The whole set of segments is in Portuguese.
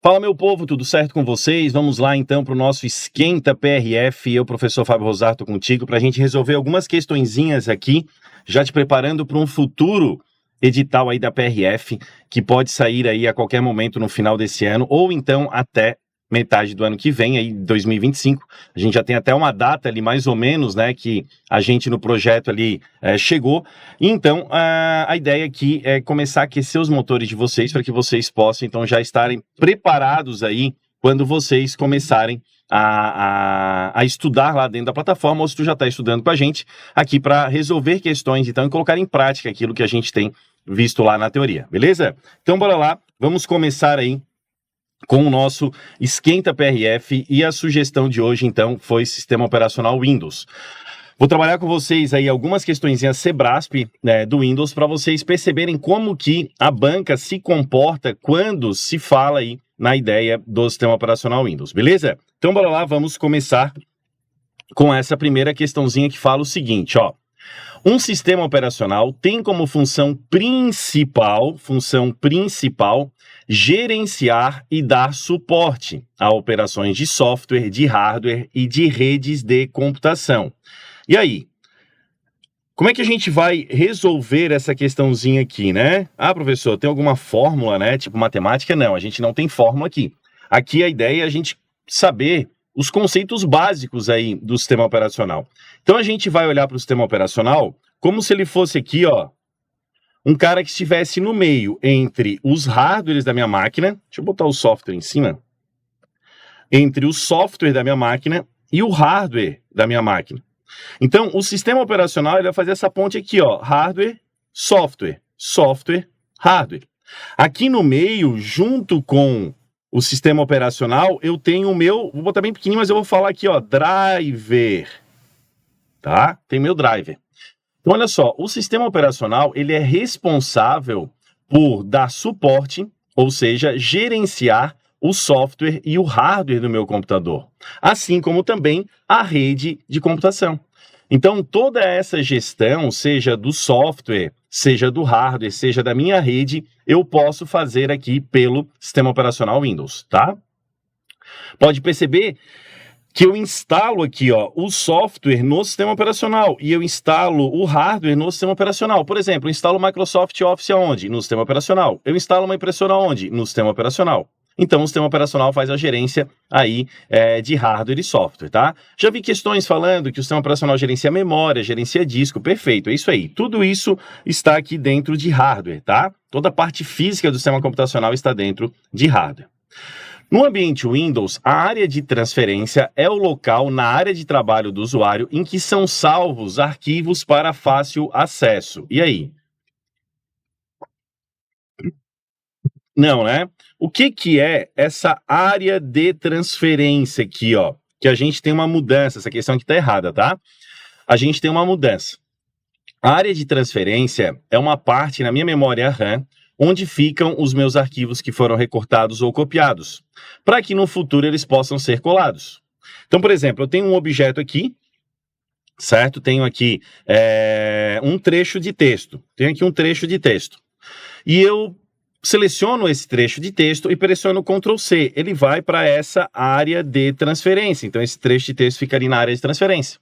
Fala, meu povo, tudo certo com vocês? Vamos lá então para o nosso Esquenta PRF. Eu, professor Fábio Rosato, contigo, para a gente resolver algumas questõezinhas aqui, já te preparando para um futuro edital aí da PRF, que pode sair aí a qualquer momento no final desse ano, ou então até metade do ano que vem, aí 2025. A gente já tem até uma data ali, mais ou menos, né, que a gente no projeto ali chegou. Então, a ideia aqui é começar a aquecer os motores de vocês para que vocês possam, então, já estarem preparados aí quando vocês começarem a estudar lá dentro da plataforma, ou se tu já está estudando com a gente aqui para resolver questões, então, e colocar em prática aquilo que a gente tem visto lá na teoria, beleza? Então, bora lá, vamos começar aí com o nosso Esquenta PRF, e a sugestão de hoje, então, foi Sistema Operacional Windows. Vou trabalhar com vocês aí algumas questõezinhas CBRASP, né, do Windows, para vocês perceberem como que a banca se comporta quando se fala aí na ideia do Sistema Operacional Windows, beleza? Então, bora lá, vamos começar com essa primeira questãozinha que fala o seguinte, ó. Um sistema operacional tem como função principal, gerenciar e dar suporte a operações de software, de hardware e de redes de computação. E aí? Como é que a gente vai resolver essa questãozinha aqui, né? Ah, professor, tem alguma fórmula, né? Tipo matemática? Não, a gente não tem fórmula aqui. Aqui a ideia é a gente saber os conceitos básicos aí do sistema operacional. Então a gente vai olhar para o sistema operacional como se ele fosse aqui, ó, um cara que estivesse no meio entre os hardwares da minha máquina, deixa eu botar o software em cima, entre o software da minha máquina e o hardware da minha máquina. Então, o sistema operacional ele vai fazer essa ponte aqui, ó, hardware, software, software, hardware. Aqui no meio, junto com o sistema operacional, eu tenho o meu, vou botar bem pequenininho, mas eu vou falar aqui, ó, driver, tá? Tem meu driver. Então, olha só, o sistema operacional, ele é responsável por dar suporte, ou seja, gerenciar o software e o hardware do meu computador, assim como também a rede de computação. Então, toda essa gestão, seja do software, seja do hardware, seja da minha rede, eu posso fazer aqui pelo sistema operacional Windows, tá? Pode perceber que eu instalo aqui, ó, o software no sistema operacional e eu instalo o hardware no sistema operacional. Por exemplo, eu instalo o Microsoft Office aonde? No sistema operacional. Eu instalo uma impressora aonde? No sistema operacional. Então, o sistema operacional faz a gerência aí de hardware e software, tá? Já vi questões falando que o sistema operacional gerencia memória, gerencia disco, perfeito, é isso aí. Tudo isso está aqui dentro de hardware, tá? Toda a parte física do sistema computacional está dentro de hardware. No ambiente Windows, a área de transferência é o local na área de trabalho do usuário em que são salvos arquivos para fácil acesso. E aí? Não, né? O que é essa área de transferência aqui, ó? Que a gente tem uma mudança, essa questão aqui tá errada, tá? A gente tem uma mudança. A área de transferência é uma parte na minha memória RAM onde ficam os meus arquivos que foram recortados ou copiados, para que no futuro eles possam ser colados. Então, por exemplo, eu tenho um objeto aqui, certo? Tenho aqui um trecho de texto. E eu seleciono esse trecho de texto e pressiono Ctrl C. Ele vai para essa área de transferência. Então, esse trecho de texto fica ali na área de transferência.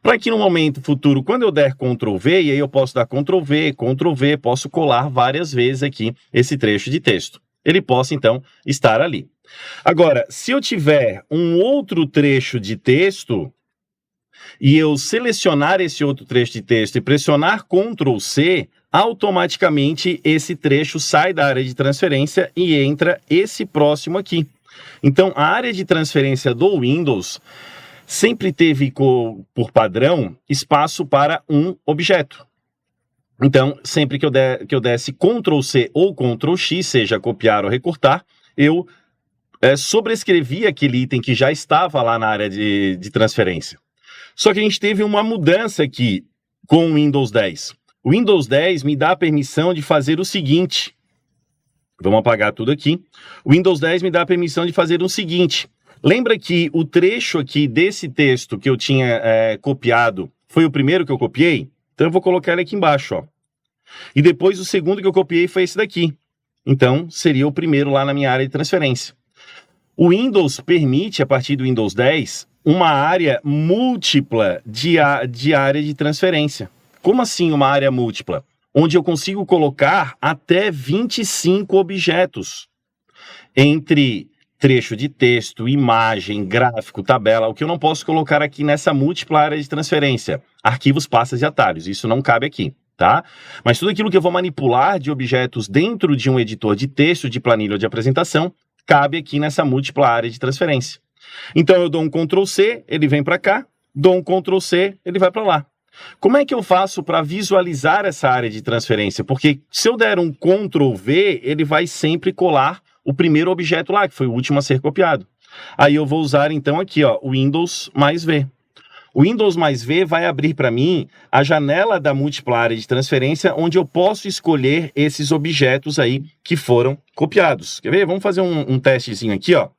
Para que no momento futuro, quando eu der Ctrl V, e aí eu posso dar Ctrl V, posso colar várias vezes aqui esse trecho de texto. Ele possa, então, estar ali. Agora, se eu tiver um outro trecho de texto, e eu selecionar esse outro trecho de texto e pressionar Ctrl C, automaticamente esse trecho sai da área de transferência e entra esse próximo aqui. Então, a área de transferência do Windows sempre teve por padrão espaço para um objeto. Então, sempre que eu desse Ctrl C ou Ctrl X, seja copiar ou recortar, eu sobrescrevi aquele item que já estava lá na área de transferência. Só que a gente teve uma mudança aqui com o Windows 10. O Windows 10 me dá a permissão de fazer o seguinte. Vamos apagar tudo aqui. O Windows 10 me dá a permissão de fazer o seguinte. Lembra que o trecho aqui desse texto que eu tinha copiado foi o primeiro que eu copiei? Então eu vou colocar ele aqui embaixo, ó. E depois o segundo que eu copiei foi esse daqui. Então seria o primeiro lá na minha área de transferência. O Windows permite, a partir do Windows 10, uma área múltipla de área de transferência. Como assim uma área múltipla? Onde eu consigo colocar até 25 objetos entre trecho de texto, imagem, gráfico, tabela. O que eu não posso colocar aqui nessa múltipla área de transferência? Arquivos, pastas e atalhos. Isso não cabe aqui, tá? Mas tudo aquilo que eu vou manipular de objetos dentro de um editor de texto, de planilha ou de apresentação, cabe aqui nessa múltipla área de transferência. Então eu dou um Ctrl C, ele vem para cá, dou um Ctrl C, ele vai para lá. Como é que eu faço para visualizar essa área de transferência? Porque se eu der um Ctrl V, ele vai sempre colar o primeiro objeto lá, que foi o último a ser copiado. Aí eu vou usar então aqui, ó, o Windows mais V. O Windows mais V vai abrir para mim a janela da múltipla área de transferência, onde eu posso escolher esses objetos aí que foram copiados. Quer ver? Vamos fazer um testezinho aqui, ó.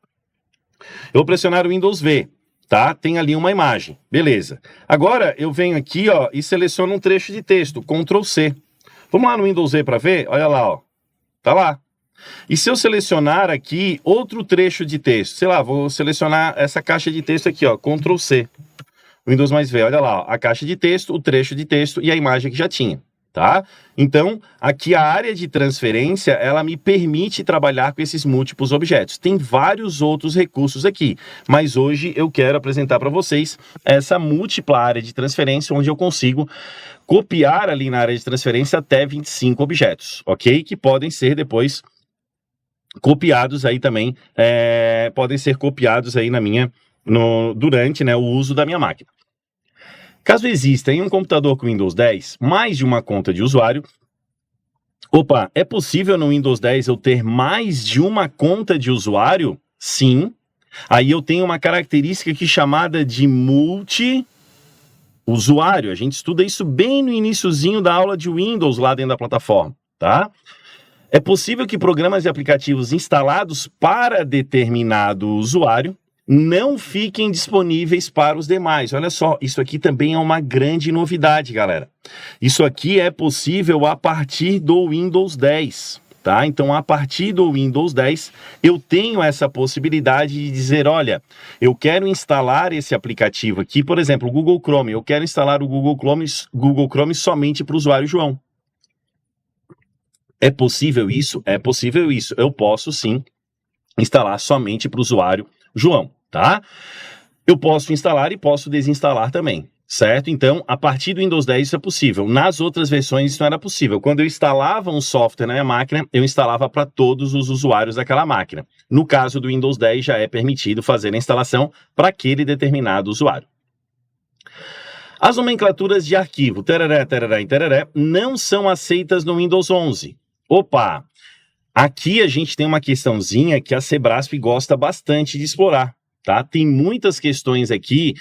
Eu vou pressionar o Windows V, tá? Tem ali uma imagem, beleza. Agora eu venho aqui, ó, e seleciono um trecho de texto, Ctrl C. Vamos lá no Windows V para ver? Olha lá, ó. Tá lá. E se eu selecionar aqui outro trecho de texto, sei lá, vou selecionar essa caixa de texto aqui, ó, Ctrl C. Windows mais V, olha lá, ó, a caixa de texto, o trecho de texto e a imagem que já tinha, tá? Então, aqui a área de transferência, ela me permite trabalhar com esses múltiplos objetos. Tem vários outros recursos aqui, mas hoje eu quero apresentar para vocês essa múltipla área de transferência, onde eu consigo copiar ali na área de transferência até 25 objetos, ok? Que podem ser depois copiados aí também, podem ser copiados aí durante, né, o uso da minha máquina. Caso exista em um computador com Windows 10 mais de uma conta de usuário, é possível no Windows 10 eu ter mais de uma conta de usuário? Sim. Aí eu tenho uma característica aqui chamada de multi-usuário. A gente estuda isso bem no iniciozinho da aula de Windows lá dentro da plataforma, tá? É possível que programas e aplicativos instalados para determinado usuário não fiquem disponíveis para os demais. Olha só, isso aqui também é uma grande novidade, galera. Isso aqui é possível a partir do Windows 10, tá? Então, a partir do Windows 10, eu tenho essa possibilidade de dizer, olha, eu quero instalar esse aplicativo aqui, por exemplo, o Google Chrome. Eu quero instalar o Google Chrome somente para o usuário João. É possível isso? É possível isso. Eu posso, sim, instalar somente para o usuário João, tá? Eu posso instalar e posso desinstalar também, certo? Então, a partir do Windows 10 isso é possível. Nas outras versões isso não era possível. Quando eu instalava um software na minha máquina, eu instalava para todos os usuários daquela máquina. No caso do Windows 10, já é permitido fazer a instalação para aquele determinado usuário. As nomenclaturas de arquivo, tarará, tarará e tarará, não são aceitas no Windows 11. Aqui a gente tem uma questãozinha que a Sebrasp gosta bastante de explorar, tá? Tem muitas questões aqui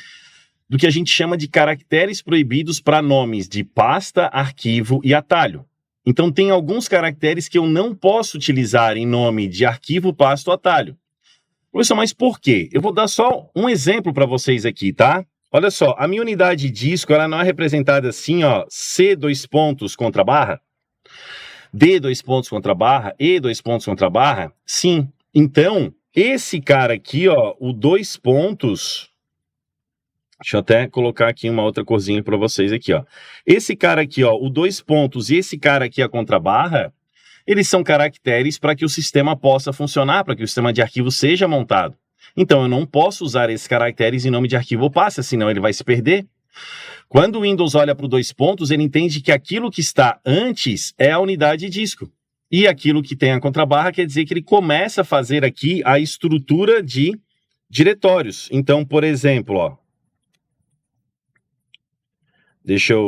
do que a gente chama de caracteres proibidos para nomes de pasta, arquivo e atalho. Então tem alguns caracteres que eu não posso utilizar em nome de arquivo, pasta ou atalho. Professor, mas por quê? Eu vou dar só um exemplo para vocês aqui, tá? Olha só, a minha unidade de disco, ela não é representada assim, ó, C, dois pontos, contra barra, D, dois pontos, contra barra, E, dois pontos, contra barra? Sim. Então, esse cara aqui, ó, o dois pontos... Deixa eu até colocar aqui uma outra corzinha para vocês aqui, ó. Esse cara aqui, ó, o dois pontos e esse cara aqui, a contrabarra, eles são caracteres para que o sistema possa funcionar, para que o sistema de arquivo seja montado. Então, eu não posso usar esses caracteres em nome de arquivo ou pasta, senão ele vai se perder. Quando o Windows olha para o dois pontos, ele entende que aquilo que está antes é a unidade de disco. E aquilo que tem a contrabarra quer dizer que ele começa a fazer aqui a estrutura de diretórios. Então, por exemplo, ó.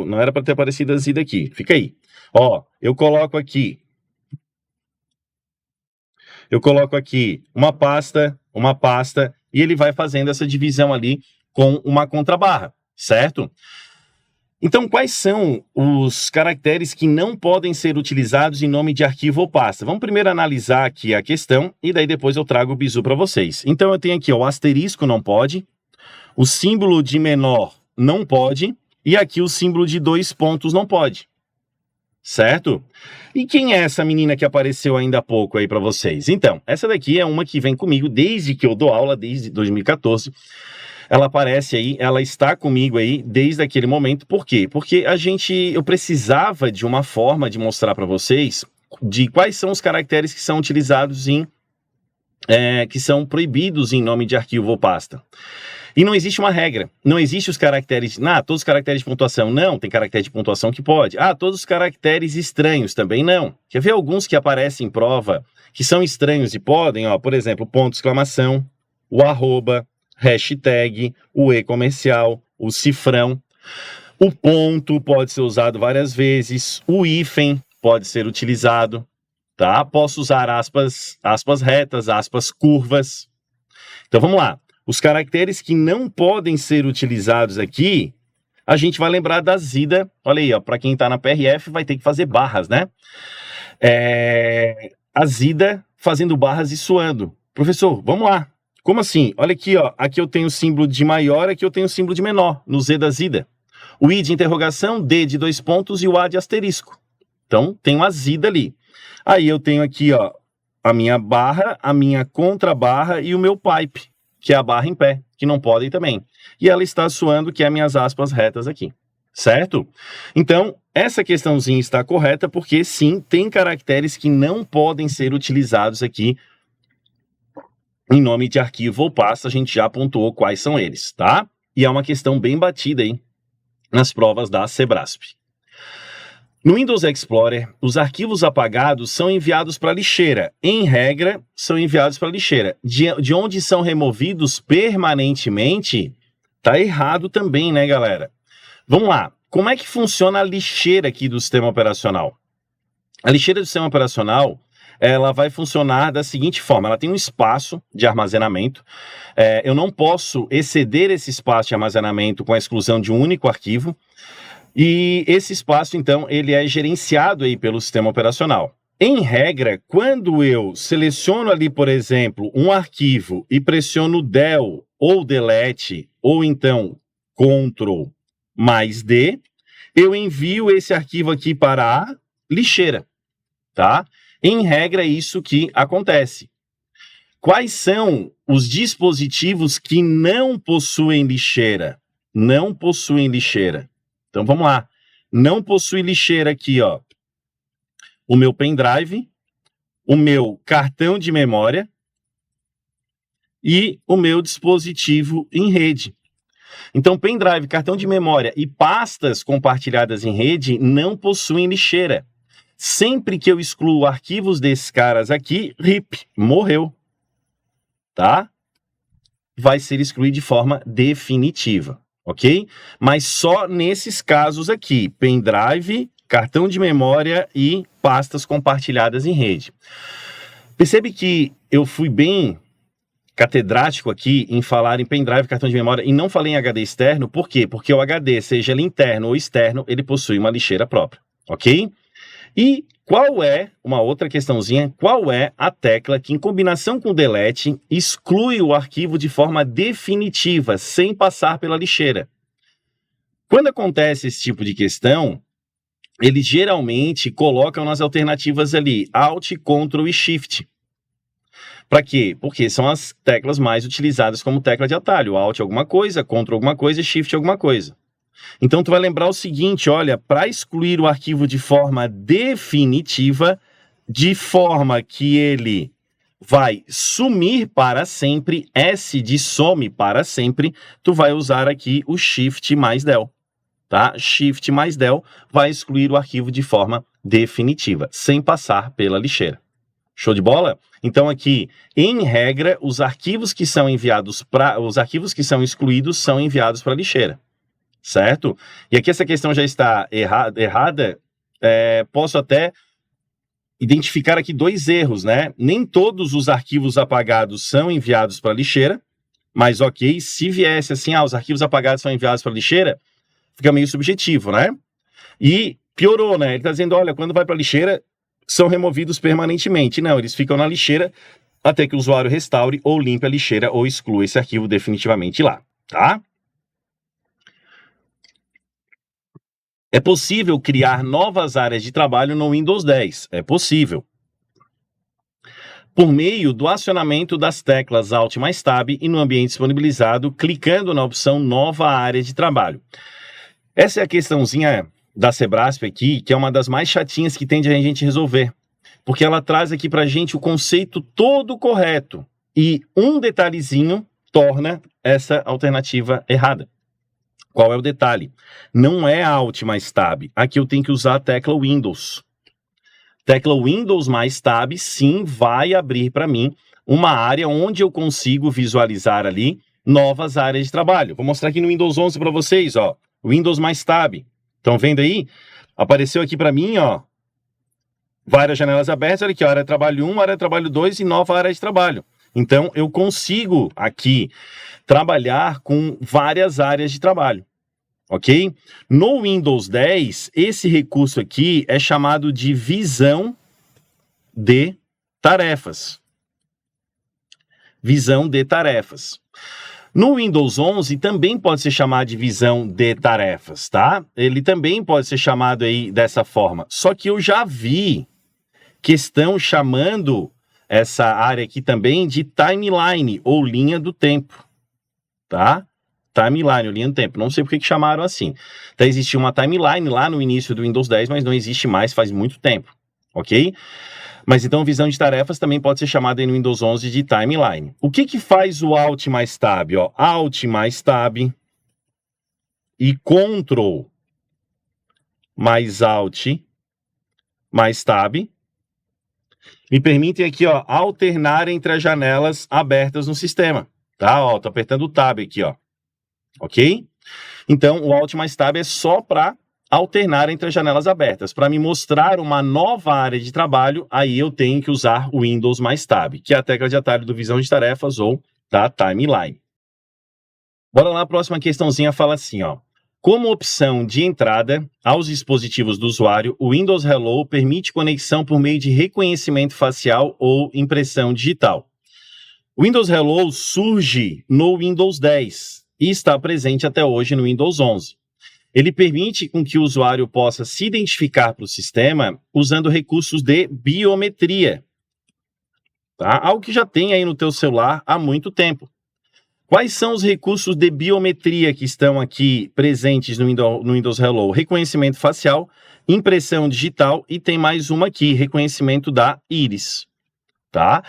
Não era para ter aparecido assim daqui. Fica aí. Ó, eu coloco aqui uma pasta, e ele vai fazendo essa divisão ali com uma contrabarra, certo? Então, quais são os caracteres que não podem ser utilizados em nome de arquivo ou pasta? Vamos primeiro analisar aqui a questão e daí depois eu trago o bizu para vocês. Então, eu tenho aqui ó, o asterisco não pode, o símbolo de menor não pode e aqui o símbolo de dois pontos não pode. certo? E quem é essa menina que apareceu ainda há pouco aí para vocês? Então, essa daqui é uma que vem comigo desde que eu dou aula, desde 2014. Ela aparece aí, ela está comigo aí desde aquele momento. Por quê? Porque eu precisava de uma forma de mostrar para vocês de quais são os caracteres que são utilizados que são proibidos em nome de arquivo ou pasta. E não existe uma regra, não existe os caracteres, todos os caracteres de pontuação, não, tem caractere de pontuação que pode. Todos os caracteres estranhos também não. Quer ver alguns que aparecem em prova, que são estranhos e podem, por exemplo, ponto de exclamação, o arroba, hashtag, o e-comercial, o cifrão, o ponto pode ser usado várias vezes, o hífen pode ser utilizado, tá? Posso usar aspas retas, aspas curvas. Então vamos lá. Os caracteres que não podem ser utilizados aqui, a gente vai lembrar da Zida. Olha aí, para quem está na PRF vai ter que fazer barras, né? A Zida fazendo barras e suando. Professor, vamos lá. Como assim? Olha aqui, aqui eu tenho o símbolo de maior, aqui eu tenho o símbolo de menor, no Z da Zida. O I de interrogação, D de 2 pontos e o A de asterisco. Então, tem a Zida ali. Aí eu tenho aqui, a minha barra, a minha contrabarra e o meu pipe, que é a barra em pé, que não podem também. E ela está suando, que é minhas aspas retas aqui, certo? Então, essa questãozinha está correta, porque sim, tem caracteres que não podem ser utilizados aqui em nome de arquivo ou pasta, a gente já pontuou quais são eles, tá? E é uma questão bem batida aí nas provas da Sebrasp. No Windows Explorer, os arquivos apagados são enviados para a lixeira. Em regra, são enviados para a lixeira. De onde são removidos permanentemente, tá errado também, né, galera? Vamos lá. Como é que funciona a lixeira aqui do sistema operacional? A lixeira do sistema operacional, ela vai funcionar da seguinte forma. Ela tem um espaço de armazenamento. Eu não posso exceder esse espaço de armazenamento com a exclusão de um único arquivo. E esse espaço, então, ele é gerenciado aí pelo sistema operacional. Em regra, quando eu seleciono ali, por exemplo, um arquivo e pressiono del ou delete, ou então Ctrl mais D, eu envio esse arquivo aqui para a lixeira, tá? Em regra, é isso que acontece. Quais são os dispositivos que não possuem lixeira? Não possuem lixeira. Então, vamos lá. Não possui lixeira aqui, o meu pendrive, o meu cartão de memória e o meu dispositivo em rede. Então, pendrive, cartão de memória e pastas compartilhadas em rede não possuem lixeira. Sempre que eu excluo arquivos desses caras aqui, RIP, morreu. Tá? Vai ser excluído de forma definitiva. Ok? Mas só nesses casos aqui, pendrive, cartão de memória e pastas compartilhadas em rede. Percebe que eu fui bem catedrático aqui em falar em pendrive, cartão de memória e não falei em HD externo, por quê? Porque o HD, seja ele interno ou externo, ele possui uma lixeira própria, ok? E qual é, uma outra questãozinha, qual é a tecla que em combinação com o delete exclui o arquivo de forma definitiva, sem passar pela lixeira? Quando acontece esse tipo de questão, eles geralmente colocam nas alternativas ali, Alt, Ctrl e Shift. Para quê? Porque são as teclas mais utilizadas como tecla de atalho, Alt alguma coisa, Ctrl alguma coisa e Shift alguma coisa. Então, tu vai lembrar o seguinte, olha, para excluir o arquivo de forma definitiva, de forma que ele vai sumir para sempre, S de some para sempre, tu vai usar aqui o Shift mais Del, tá? Shift mais Del vai excluir o arquivo de forma definitiva, sem passar pela lixeira. Show de bola? Então aqui, em regra, os arquivos que são excluídos são enviados para a lixeira. Certo? E aqui essa questão já está errada, posso até identificar aqui 2 erros, né? Nem todos os arquivos apagados são enviados para a lixeira, mas ok, se viesse assim, os arquivos apagados são enviados para a lixeira, fica meio subjetivo, né? E piorou, né? Ele está dizendo, olha, quando vai para a lixeira, são removidos permanentemente. Não, eles ficam na lixeira até que o usuário restaure ou limpe a lixeira ou exclua esse arquivo definitivamente lá, tá? É possível criar novas áreas de trabalho no Windows 10. É possível. Por meio do acionamento das teclas Alt mais Tab e no ambiente disponibilizado, clicando na opção Nova Área de Trabalho. Essa é a questãozinha da Sebrasp aqui, que é uma das mais chatinhas que tem de a gente resolver, porque ela traz aqui para a gente o conceito todo correto e um detalhezinho torna essa alternativa errada. Qual é o detalhe? Não é Alt mais Tab. Aqui eu tenho que usar a tecla Windows. Tecla Windows mais Tab, sim, vai abrir para mim uma área onde eu consigo visualizar ali novas áreas de trabalho. Vou mostrar aqui no Windows 11 para vocês, ó. Windows mais Tab. Estão vendo aí? Apareceu aqui para mim, ó, várias janelas abertas. Olha aqui, ó, área de trabalho 1, área de trabalho 2 e nova área de trabalho. Então, eu consigo aqui trabalhar com várias áreas de trabalho, ok? No Windows 10, esse recurso aqui é chamado de visão de tarefas. Visão de tarefas. No Windows 11 também pode ser chamado de visão de tarefas, tá? Ele também pode ser chamado aí dessa forma. Só que eu já vi que estão chamando essa área aqui também de timeline ou linha do tempo, tá? Timeline ou linha do tempo. Não sei por que chamaram assim. Então existia uma timeline lá no início do Windows 10, mas não existe mais faz muito tempo, ok? Mas então visão de tarefas também pode ser chamada aí no Windows 11 de timeline. O que faz o Alt mais Tab? Ó, Alt mais Tab e Ctrl mais Alt mais Tab me permitem aqui, ó, alternar entre as janelas abertas no sistema, tá? Ó, tô apertando o Tab aqui, ó, ok? Então, o Alt mais Tab é só para alternar entre as janelas abertas. Para me mostrar uma nova área de trabalho, aí eu tenho que usar o Windows mais Tab, que é a tecla de atalho do visão de tarefas ou da timeline. Bora lá, a próxima questãozinha fala assim, ó. Como opção de entrada aos dispositivos do usuário, o Windows Hello permite conexão por meio de reconhecimento facial ou impressão digital. O Windows Hello surge no Windows 10 e está presente até hoje no Windows 11. Ele permite com que o usuário possa se identificar para o sistema usando recursos de biometria, tá? Algo que já tem aí no teu celular há muito tempo. Quais são os recursos de biometria que estão aqui presentes no Windows Hello? Reconhecimento facial, impressão digital e tem mais uma aqui, reconhecimento da íris, tá?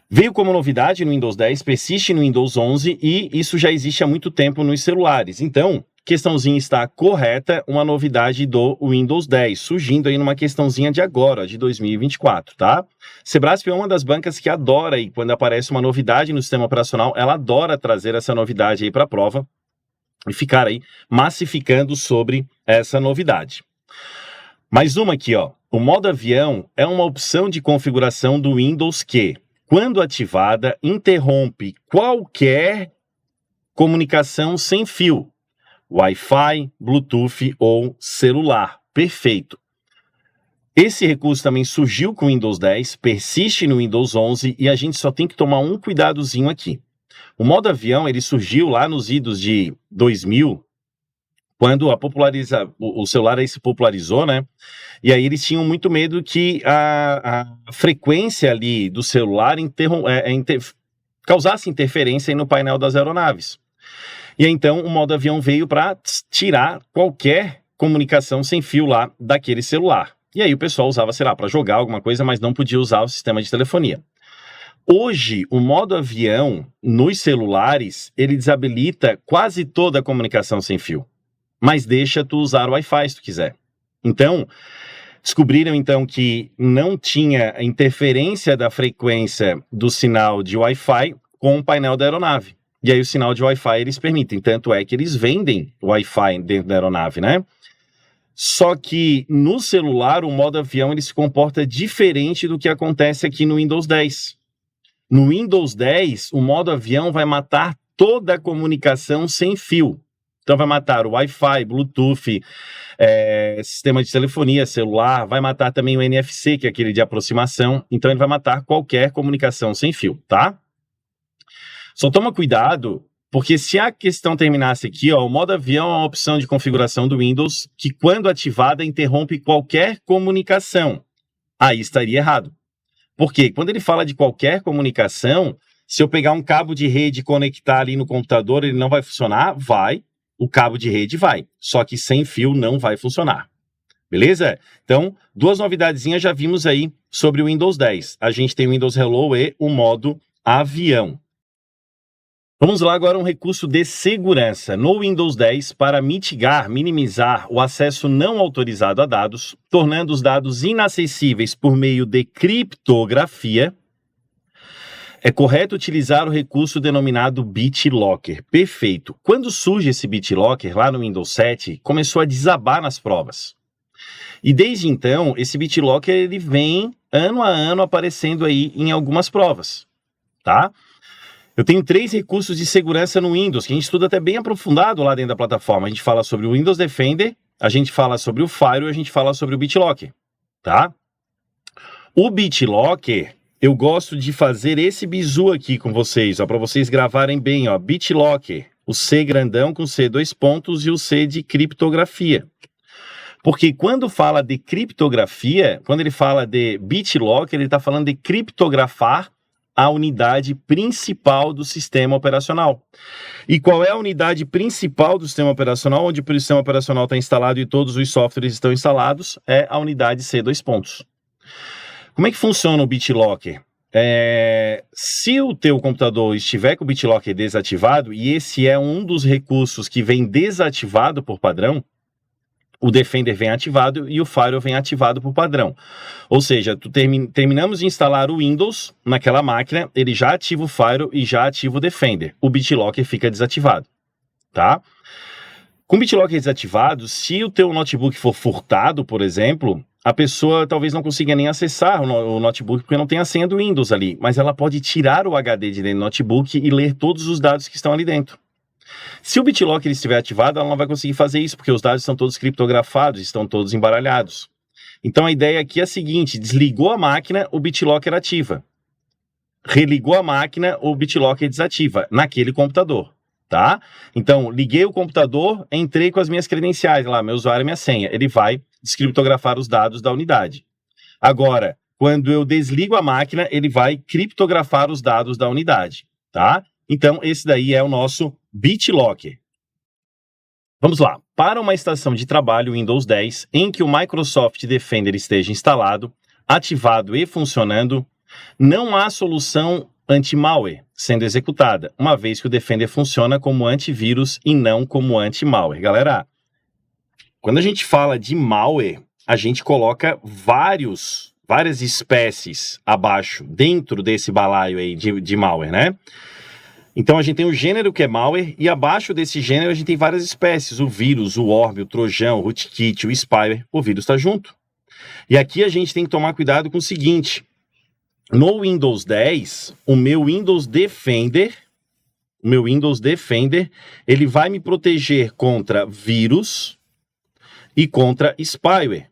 Veio como novidade no Windows 10, persiste no Windows 11 e isso já existe há muito tempo nos celulares. Então, questãozinha está correta, uma novidade do Windows 10, surgindo aí numa questãozinha de agora, de 2024, tá? Sebrasp é uma das bancas que adora aí, quando aparece uma novidade no sistema operacional, ela adora trazer essa novidade aí para a prova e ficar aí massificando sobre essa novidade. Mais uma aqui, ó. O modo avião é uma opção de configuração do Windows que, quando ativada, interrompe qualquer comunicação sem fio, Wi-Fi, Bluetooth ou celular. Perfeito. Esse recurso também surgiu com o Windows 10, persiste no Windows 11 e a gente só tem que tomar um cuidadozinho aqui. O modo avião, ele surgiu lá nos idos de 2000, quando o celular aí se popularizou, né? E aí eles tinham muito medo que a frequência ali do celular causasse interferência aí no painel das aeronaves. E então o modo avião veio para tirar qualquer comunicação sem fio lá daquele celular. E aí o pessoal usava, sei lá, para jogar alguma coisa, mas não podia usar o sistema de telefonia. Hoje, o modo avião nos celulares, ele desabilita quase toda a comunicação sem fio, mas deixa tu usar o Wi-Fi se tu quiser. Então, descobriram então que não tinha interferência da frequência do sinal de Wi-Fi com o painel da aeronave. E aí o sinal de Wi-Fi eles permitem, tanto é que eles vendem Wi-Fi dentro da aeronave, né? Só que no celular o modo avião ele se comporta diferente do que acontece aqui no Windows 10. No Windows 10, o modo avião vai matar toda a comunicação sem fio. Então vai matar o Wi-Fi, Bluetooth, sistema de telefonia, celular, vai matar também o NFC, que é aquele de aproximação. Então ele vai matar qualquer comunicação sem fio, tá? Só toma cuidado Porque se a questão terminasse aqui, ó, o modo avião é uma opção de configuração do Windows que, quando ativada, interrompe qualquer comunicação. Aí estaria errado. Porque quando ele fala de qualquer comunicação, se eu pegar um cabo de rede e conectar ali no computador, ele não vai funcionar? Vai. O cabo de rede vai. Só que sem fio não vai funcionar. Beleza? Então, duas novidadezinhas já vimos aí sobre o Windows 10. A gente tem o Windows Hello e o modo avião. Vamos lá agora um recurso de segurança no Windows 10 para minimizar o acesso não autorizado a dados, tornando os dados inacessíveis por meio de criptografia. É correto utilizar o recurso denominado BitLocker. Perfeito. Quando surge esse BitLocker lá no Windows 7, começou a desabar nas provas. E desde então, esse BitLocker ele vem ano a ano aparecendo aí em algumas provas, tá? Eu tenho 3 recursos de segurança no Windows, que a gente estuda até bem aprofundado lá dentro da plataforma. A gente fala sobre o Windows Defender, a gente fala sobre o Firewall e a gente fala sobre o BitLocker, tá? O BitLocker, eu gosto de fazer esse bizu aqui com vocês, ó, para vocês gravarem bem, ó, BitLocker, o C grandão com C 2 pontos e o C de criptografia. Porque quando fala de criptografia, quando ele fala de BitLocker, ele está falando de criptografar a unidade principal do sistema operacional. E qual é a unidade principal do sistema operacional, onde o sistema operacional está instalado e todos os softwares estão instalados? É a unidade C 2 pontos. Como é que funciona o BitLocker? Se o teu computador estiver com o BitLocker desativado, e esse é um dos recursos que vem desativado por padrão, o Defender vem ativado e o Firewall vem ativado por padrão. Ou seja, terminamos de instalar o Windows naquela máquina, ele já ativa o Firewall e já ativa o Defender. O BitLocker fica desativado, tá? Com o BitLocker desativado, se o teu notebook for furtado, por exemplo, a pessoa talvez não consiga nem acessar o notebook porque não tem a senha do Windows ali, mas ela pode tirar o HD de dentro do notebook e ler todos os dados que estão ali dentro. Se o BitLocker estiver ativado, ela não vai conseguir fazer isso, porque os dados estão todos criptografados, estão todos embaralhados. Então a ideia aqui é a seguinte: desligou a máquina, o BitLocker ativa. Religou a máquina, o BitLocker desativa, naquele computador, tá? Então, liguei o computador, entrei com as minhas credenciais lá, meu usuário e minha senha. Ele vai descriptografar os dados da unidade. Agora, quando eu desligo a máquina, ele vai criptografar os dados da unidade, tá? Então, esse daí é o nosso BitLocker. Vamos lá. Para uma estação de trabalho Windows 10 em que o Microsoft Defender esteja instalado, ativado e funcionando, não há solução anti-malware sendo executada, uma vez que o Defender funciona como antivírus e não como anti-malware. Galera, quando a gente fala de malware, a gente coloca várias espécies abaixo, dentro desse balaio aí de malware, né? Então a gente tem o gênero que é malware e abaixo desse gênero a gente tem várias espécies, o vírus, o worm, o trojan, o rootkit, o spyware, o vírus está junto. E aqui a gente tem que tomar cuidado com o seguinte: no Windows 10, o meu Windows Defender, ele vai me proteger contra vírus e contra spyware.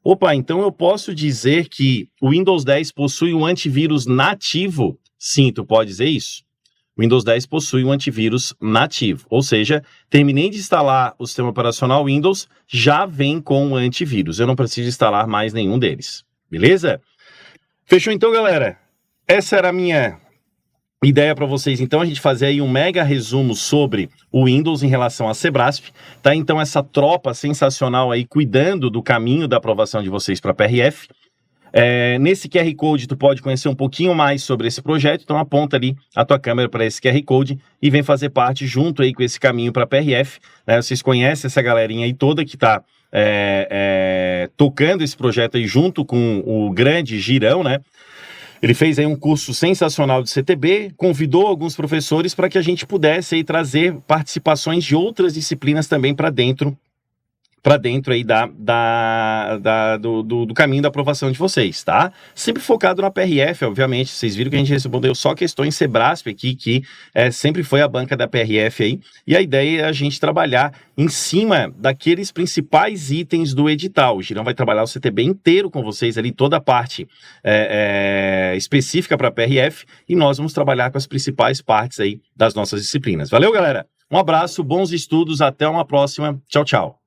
Opa, então eu posso dizer que o Windows 10 possui um antivírus nativo? Sim, tu pode dizer isso. O Windows 10 possui um antivírus nativo, ou seja, terminei de instalar o sistema operacional Windows, já vem com um antivírus. Eu não preciso instalar mais nenhum deles, beleza? Fechou então, galera? Essa era a minha ideia para vocês, então, a gente fazer aí um mega resumo sobre o Windows em relação a Cebrasp, tá? Então, essa tropa sensacional aí cuidando do caminho da aprovação de vocês para a PRF. Nesse QR Code tu pode conhecer um pouquinho mais sobre esse projeto, então aponta ali a tua câmera para esse QR Code e vem fazer parte junto aí com esse caminho para a PRF, né? Vocês conhecem essa galerinha aí toda que está tocando esse projeto aí junto com o grande Girão, né? Ele fez aí um curso sensacional de CTB, convidou alguns professores para que a gente pudesse aí trazer participações de outras disciplinas também para dentro para dentro aí do caminho da aprovação de vocês, tá? Sempre focado na PRF, obviamente. Vocês viram que a gente respondeu só questões Sebrasp aqui, que sempre foi a banca da PRF aí. E a ideia é a gente trabalhar em cima daqueles principais itens do edital. O Girão vai trabalhar o CTB inteiro com vocês ali, toda a parte específica para a PRF, e nós vamos trabalhar com as principais partes aí das nossas disciplinas. Valeu, galera? Um abraço, bons estudos, até uma próxima. Tchau, tchau.